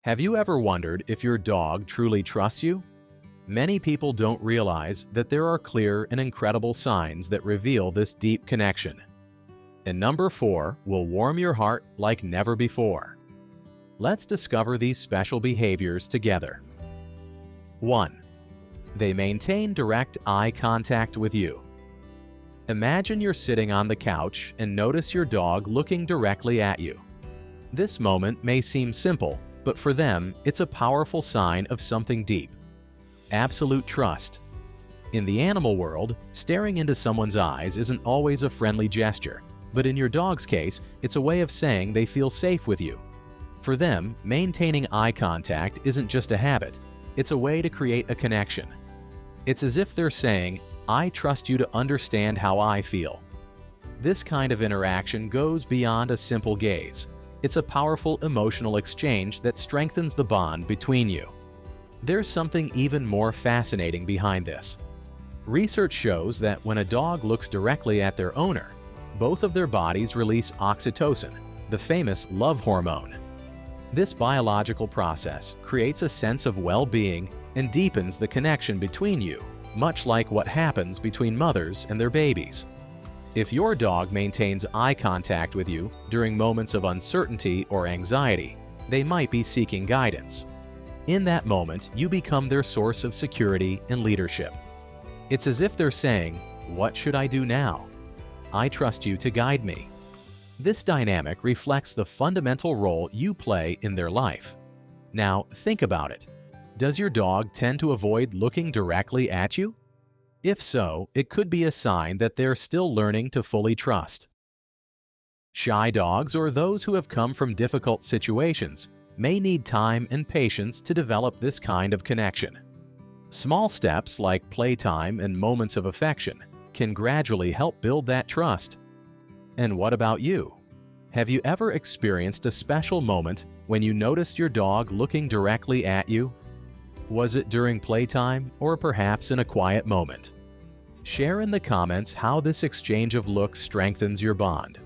Have you ever wondered if your dog truly trusts you? Many people don't realize that there are clear and incredible signs that reveal this deep connection. And number 4 will warm your heart like never before. Let's discover these special behaviors together. 1. They maintain direct eye contact with you. Imagine you're sitting on the couch and notice your dog looking directly at you. This moment may seem simple, but for them, it's a powerful sign of something deep. Absolute trust. In the animal world, staring into someone's eyes isn't always a friendly gesture, but in your dog's case, it's a way of saying they feel safe with you. For them, maintaining eye contact isn't just a habit, it's a way to create a connection. It's as if they're saying, "I trust you to understand how I feel." This kind of interaction goes beyond a simple gaze. It's a powerful emotional exchange that strengthens the bond between you. There's something even more fascinating behind this. Research shows that when a dog looks directly at their owner, both of their bodies release oxytocin, the famous love hormone. This biological process creates a sense of well-being and deepens the connection between you, much like what happens between mothers and their babies. If your dog maintains eye contact with you during moments of uncertainty or anxiety, they might be seeking guidance. In that moment, you become their source of security and leadership. It's as if they're saying, "What should I do now? I trust you to guide me." This dynamic reflects the fundamental role you play in their life. Now, think about it. Does your dog tend to avoid looking directly at you? If so, it could be a sign that they're still learning to fully trust. Shy dogs, or those who have come from difficult situations, may need time and patience to develop this kind of connection. Small steps like playtime and moments of affection can gradually help build that trust. And what about you? Have you ever experienced a special moment when you noticed your dog looking directly at you? Was it during playtime or perhaps in a quiet moment? Share in the comments how this exchange of looks strengthens your bond.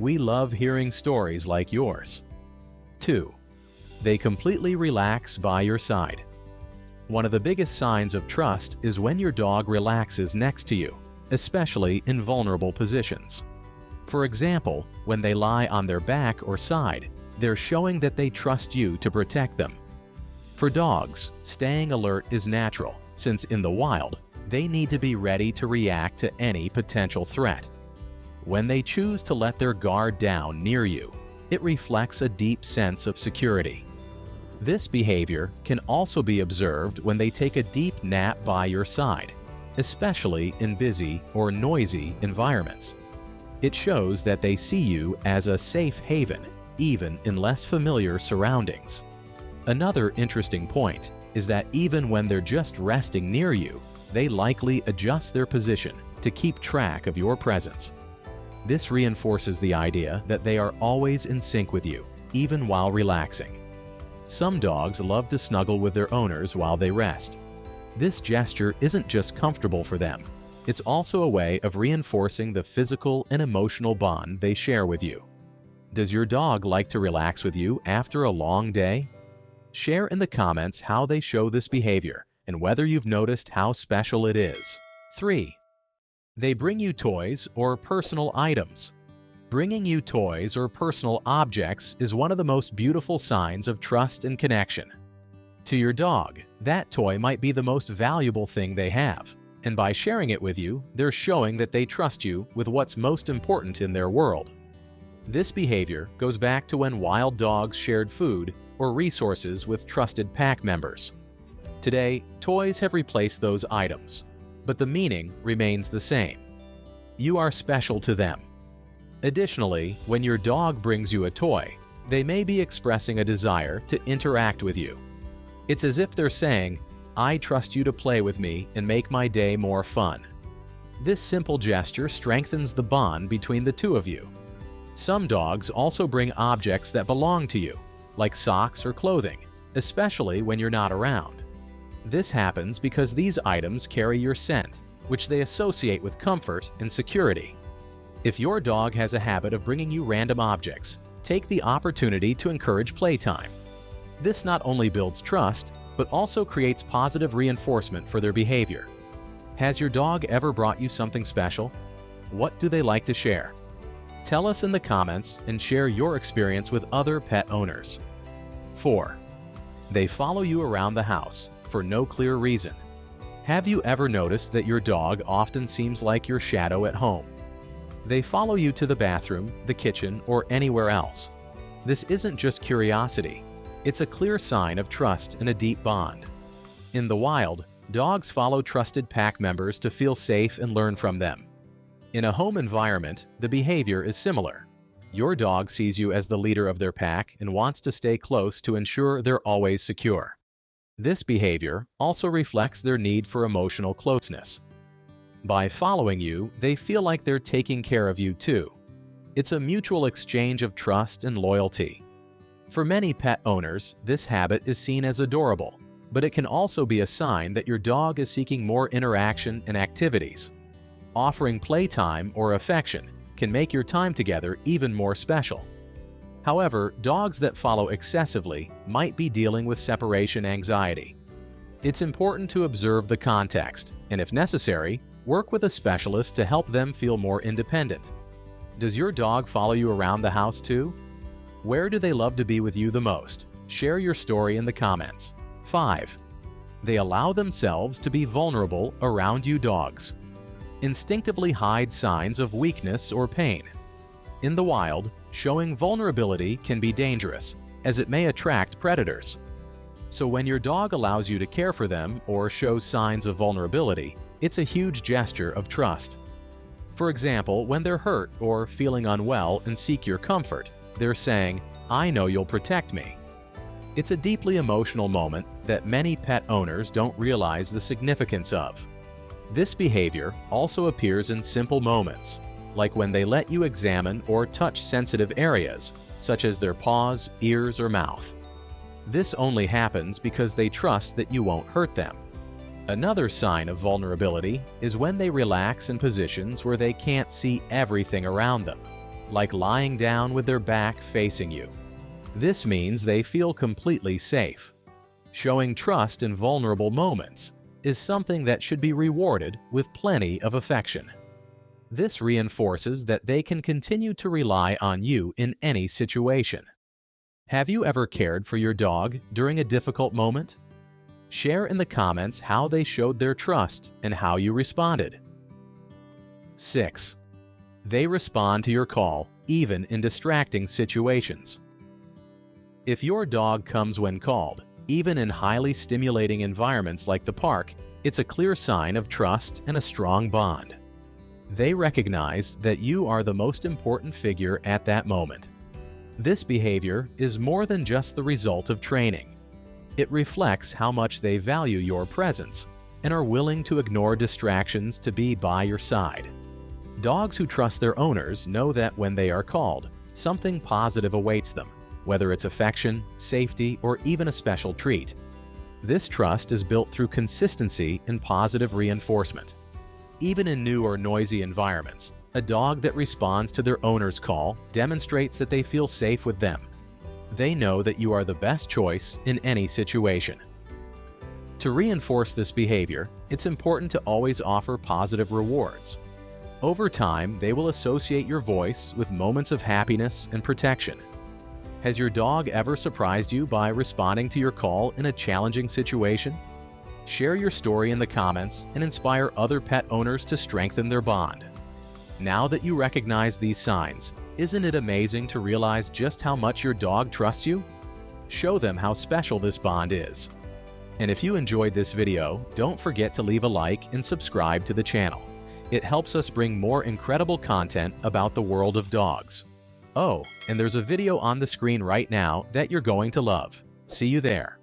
We love hearing stories like yours. 2. They completely relax by your side. One of the biggest signs of trust is when your dog relaxes next to you, especially in vulnerable positions. For example, when they lie on their back or side, they're showing that they trust you to protect them. For dogs, staying alert is natural, since in the wild, they need to be ready to react to any potential threat. When they choose to let their guard down near you, it reflects a deep sense of security. This behavior can also be observed when they take a deep nap by your side, especially in busy or noisy environments. It shows that they see you as a safe haven, even in less familiar surroundings. Another interesting point is that even when they're just resting near you, they likely adjust their position to keep track of your presence. This reinforces the idea that they are always in sync with you, even while relaxing. Some dogs love to snuggle with their owners while they rest. This gesture isn't just comfortable for them, it's also a way of reinforcing the physical and emotional bond they share with you. Does your dog like to relax with you after a long day? Share in the comments how they show this behavior and whether you've noticed how special it is. 3. They bring you toys or personal items. Bringing you toys or personal objects is one of the most beautiful signs of trust and connection. To your dog, that toy might be the most valuable thing they have, and by sharing it with you, they're showing that they trust you with what's most important in their world. This behavior goes back to when wild dogs shared food or resources with trusted pack members. Today, toys have replaced those items, but the meaning remains the same. You are special to them. Additionally, when your dog brings you a toy, they may be expressing a desire to interact with you. It's as if they're saying, "I trust you to play with me and make my day more fun." This simple gesture strengthens the bond between the two of you. Some dogs also bring objects that belong to you, like socks or clothing, especially when you're not around. This happens because these items carry your scent, which they associate with comfort and security. If your dog has a habit of bringing you random objects, take the opportunity to encourage playtime. This not only builds trust, but also creates positive reinforcement for their behavior. Has your dog ever brought you something special? What do they like to share? Tell us in the comments and share your experience with other pet owners. 4. They follow you around the house for no clear reason. Have you ever noticed that your dog often seems like your shadow at home? They follow you to the bathroom, the kitchen, or anywhere else. This isn't just curiosity. It's a clear sign of trust and a deep bond. In the wild, dogs follow trusted pack members to feel safe and learn from them. In a home environment, the behavior is similar. Your dog sees you as the leader of their pack and wants to stay close to ensure they're always secure. This behavior also reflects their need for emotional closeness. By following you, they feel like they're taking care of you too. It's a mutual exchange of trust and loyalty. For many pet owners, this habit is seen as adorable, but it can also be a sign that your dog is seeking more interaction and activities. Offering playtime or affection can make your time together even more special. However, dogs that follow excessively might be dealing with separation anxiety. It's important to observe the context and, if necessary, work with a specialist to help them feel more independent. Does your dog follow you around the house too? Where do they love to be with you the most? Share your story in the comments. 5. They allow themselves to be vulnerable around you dogs. Instinctively hide signs of weakness or pain. In the wild, showing vulnerability can be dangerous, as it may attract predators. So when your dog allows you to care for them or shows signs of vulnerability, it's a huge gesture of trust. For example, when they're hurt or feeling unwell and seek your comfort, they're saying, "I know you'll protect me." It's a deeply emotional moment that many pet owners don't realize the significance of. This behavior also appears in simple moments, like when they let you examine or touch sensitive areas, such as their paws, ears, or mouth. This only happens because they trust that you won't hurt them. Another sign of vulnerability is when they relax in positions where they can't see everything around them, like lying down with their back facing you. This means they feel completely safe. Showing trust in vulnerable moments is something that should be rewarded with plenty of affection. This reinforces that they can continue to rely on you in any situation. Have you ever cared for your dog during a difficult moment? Share in the comments how they showed their trust and how you responded. 6. They respond to your call, even in distracting situations. If your dog comes when called, even in highly stimulating environments like the park, it's a clear sign of trust and a strong bond. They recognize that you are the most important figure at that moment. This behavior is more than just the result of training. It reflects how much they value your presence and are willing to ignore distractions to be by your side. Dogs who trust their owners know that when they are called, something positive awaits them, whether it's affection, safety, or even a special treat. This trust is built through consistency and positive reinforcement. Even in new or noisy environments, a dog that responds to their owner's call demonstrates that they feel safe with them. They know that you are the best choice in any situation. To reinforce this behavior, it's important to always offer positive rewards. Over time, they will associate your voice with moments of happiness and protection. Has your dog ever surprised you by responding to your call in a challenging situation? Share your story in the comments and inspire other pet owners to strengthen their bond. Now that you recognize these signs, isn't it amazing to realize just how much your dog trusts you? Show them how special this bond is. And if you enjoyed this video, don't forget to leave a like and subscribe to the channel. It helps us bring more incredible content about the world of dogs. Oh, and there's a video on the screen right now that you're going to love. See you there.